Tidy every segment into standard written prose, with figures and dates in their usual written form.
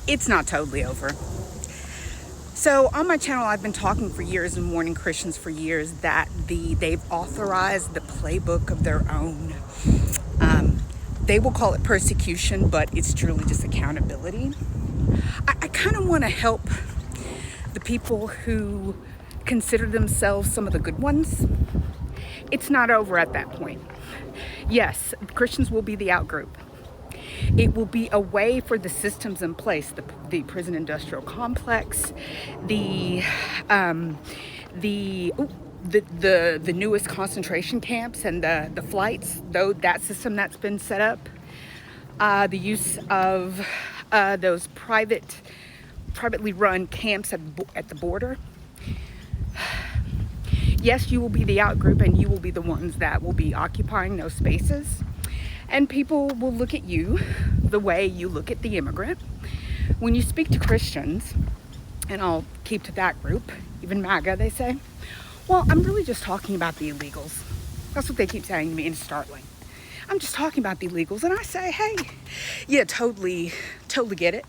it's not totally over. So on my channel, I've been talking for years and warning Christians for years that they've authorized the playbook of their own. They will call it persecution, but it's truly just accountability. I kind of want to help the people who consider themselves some of the good ones. It's not over at that point. Yes, Christians will be the outgroup. It will be a way for the systems in place, the prison industrial complex, the newest concentration camps and the flights, though that system that's been set up, the use of those privately run camps at the border. Yes, you will be the outgroup, and you will be the ones that will be occupying those spaces. And people will look at you the way you look at the immigrant. When you speak to Christians, and I'll keep to that group, even MAGA, they say, well, I'm really just talking about the illegals. That's what they keep saying to me, and it's startling. I'm just talking about the illegals. And I say, hey, yeah, totally get it.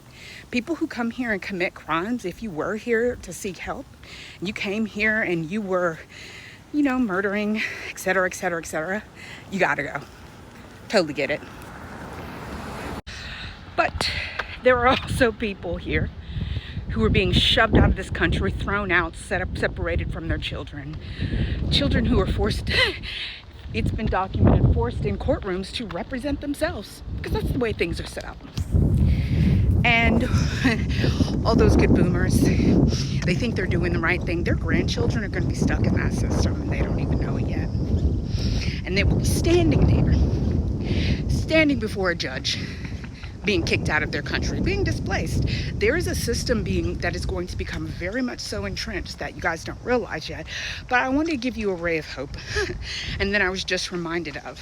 People who come here and commit crimes, if you were here to seek help, and you came here and you were, murdering, et cetera, you gotta go. Totally get it. But there are also people here who are being shoved out of this country, thrown out, separated from their children. Children who are forced, it's been documented, forced in courtrooms to represent themselves, because that's the way things are set up. And all those good boomers, they think they're doing the right thing. Their grandchildren are going to be stuck in that system, and they don't even know it yet. And they will be standing before a judge, being kicked out of their country, being displaced. There is a system that is going to become very much so entrenched that you guys don't realize yet. But I wanted to give you a ray of hope. And then I was just reminded of.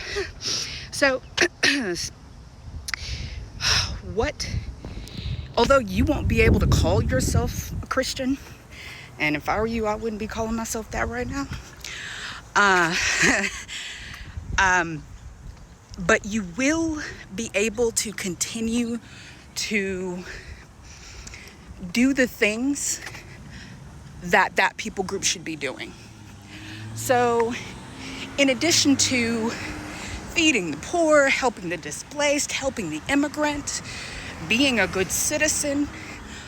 So, although you won't be able to call yourself a Christian, and if I were you, I wouldn't be calling myself that right now. But you will be able to continue to do the things that people group should be doing. So, in addition to feeding the poor, helping the displaced, helping the immigrant, being a good citizen,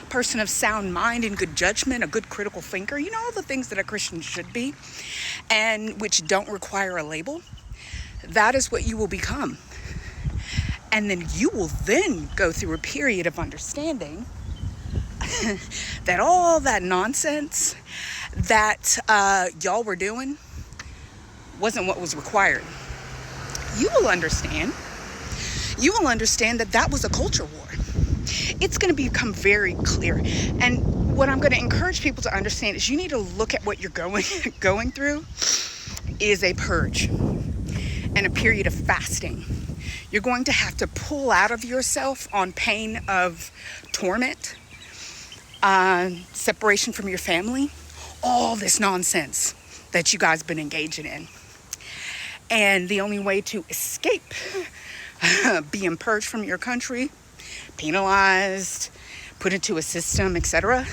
person of sound mind and good judgment, a good critical thinker, all the things that a Christian should be, and which don't require a label. That is what you will become. And then you will then go through a period of understanding that all that nonsense that y'all were doing wasn't what was required. You will understand that that was a culture war. It's going to become very clear. And what I'm going to encourage people to understand is you need to look at what you're going through is a purge and a period of fasting. You're going to have to pull out of yourself on pain of torment, separation from your family, all this nonsense that you guys have been engaging in. And the only way to escape being purged from your country, penalized, put into a system, etc.,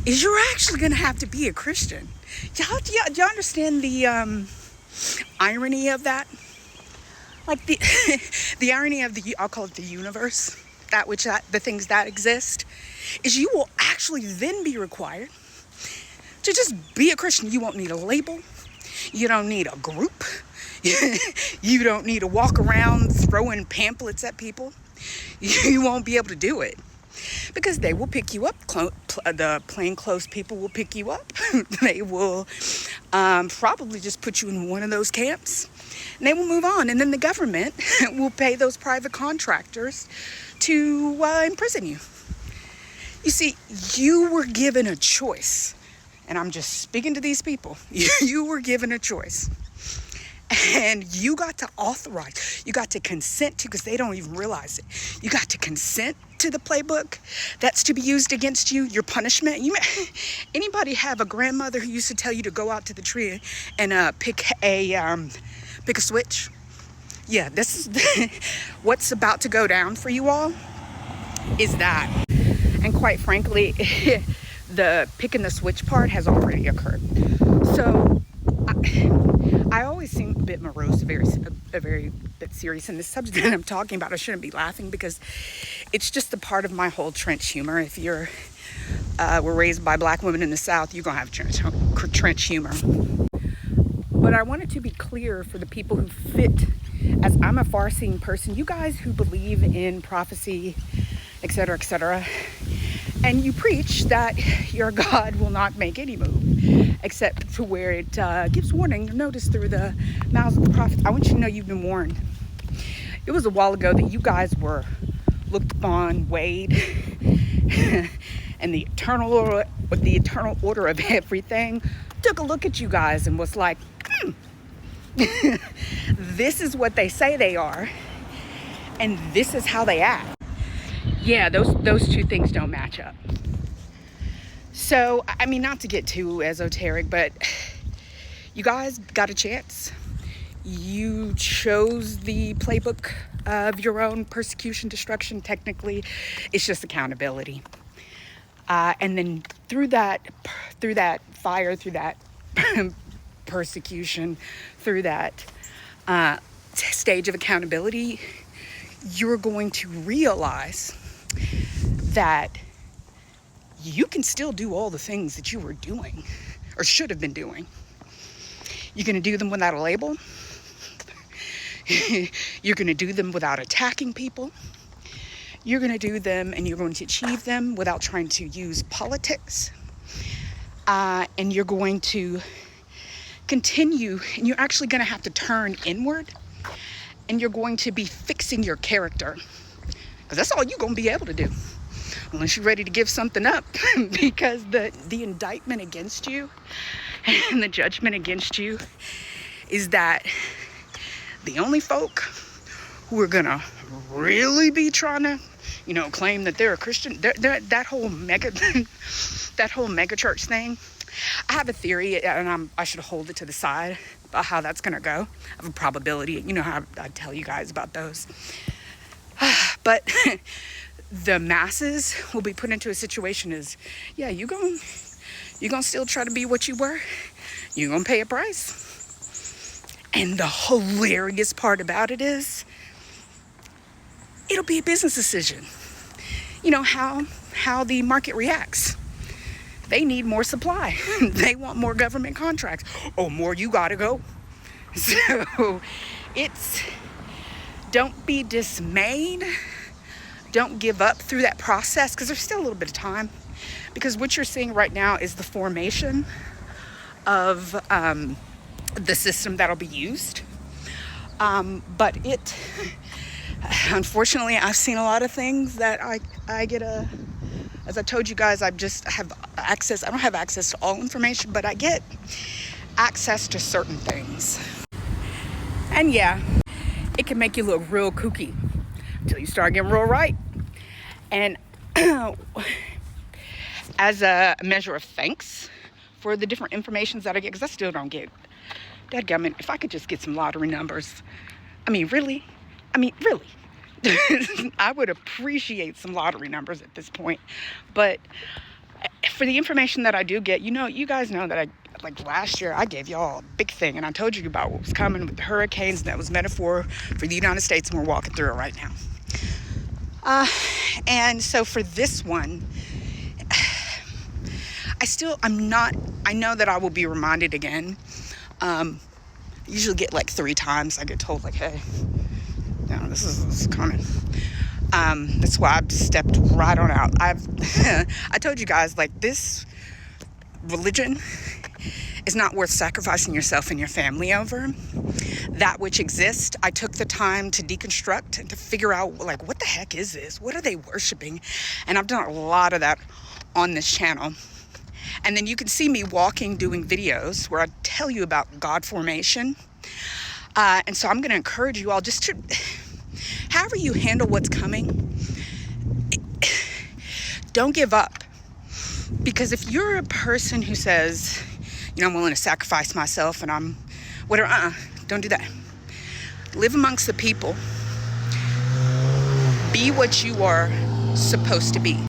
is you're actually going to have to be a Christian. Do y'all understand the irony of that? Like the irony of I'll call it the universe, the things that exist, is you will actually then be required to just be a Christian. You won't need a label. You don't need a group. You don't need to walk around throwing pamphlets at people. You won't be able to do it because they will pick you up. The plainclothes people will pick you up. They will probably just put you in one of those camps, and they will move on. And then the government will pay those private contractors to imprison you. You see, you were given a choice, and I'm just speaking to these people. You were given a choice. And you got to authorize, you got to consent to, because they don't even realize it. You got to consent to the playbook that's to be used against you, your punishment. Anybody have a grandmother who used to tell you to go out to the tree and pick a switch? Yeah, this is what's about to go down for you all is that. And quite frankly, the picking the switch part has already occurred. So I always seem a bit morose, a very bit serious. And the subject that I'm talking about, I shouldn't be laughing because it's just a part of my whole trench humor. If you're were raised by black women in the South, you're gonna have trench humor. But I wanted to be clear for the people who fit, as I'm a far-seeing person, you guys who believe in prophecy, etc., and you preach that your God will not make any move except to where it gives warning or notice through the mouths of the prophets. I want you to know you've been warned. It was a while ago that you guys were looked upon, weighed, and the eternal order of everything took a look at you guys and was like, this is what they say they are, and this is how they act. Yeah, those two things don't match up. So, I mean, not to get too esoteric, but you guys got a chance. You chose the playbook of your own persecution, destruction. Technically, it's just accountability. And then through that fire, through that persecution, through that stage of accountability, you're going to realize that you can still do all the things that you were doing or should have been doing. You're going to do them without a label. You're going to do them without attacking people. You're going to do them and you're going to achieve them without trying to use politics. And you're going to continue, and you're actually going to have to turn inward, and you're going to be fixing your character, because that's all you're going to be able to do unless you're ready to give something up. Because the indictment against you and the judgment against you is that the only folk who are gonna really be trying to, claim that they're a Christian, that whole mega church thing. I have a theory, and I should hold it to the side about how that's gonna go. I have a probability. You know how I tell you guys about those. But the masses will be put into a situation you're gonna still try to be what you were. You're gonna pay a price. And the hilarious part about it is, it'll be a business decision. You know how the market reacts. They need more supply. They want more government contracts. Oh, more you gotta go. So don't be dismayed. Don't give up through that process, because there's still a little bit of time. Because what you're seeing right now is the formation of the system that'll be used. But unfortunately, I've seen a lot of things that I get as I told you guys, I just have access. I don't have access to all information, but I get access to certain things. And yeah, it can make you look real kooky until you start getting real right. And as a measure of thanks for the different informations that I get, because I still don't get, dadgummit, if I could just get some lottery numbers. Really. I would appreciate some lottery numbers at this point. But for the information that I do get, you guys know that like last year, I gave y'all a big thing, and I told you about what was coming with the hurricanes, and that was metaphor for the United States, and we're walking through it right now. And so for this one, I know that I will be reminded again. Usually get like 3 times. I get told like, hey, this is coming. That's why I've stepped right on out. I told you guys, like, this religion is not worth sacrificing yourself and your family over. That which exists, I took the time to deconstruct and to figure out, like, what the heck is this? What are they worshiping? And I've done a lot of that on this channel. And then you can see me doing videos where I tell you about God formation. And so I'm going to encourage you all just to, however you handle what's coming, don't give up. Because if you're a person who says, I'm willing to sacrifice myself and I'm whatever, don't do that. Live amongst the people. Be what you are supposed to be.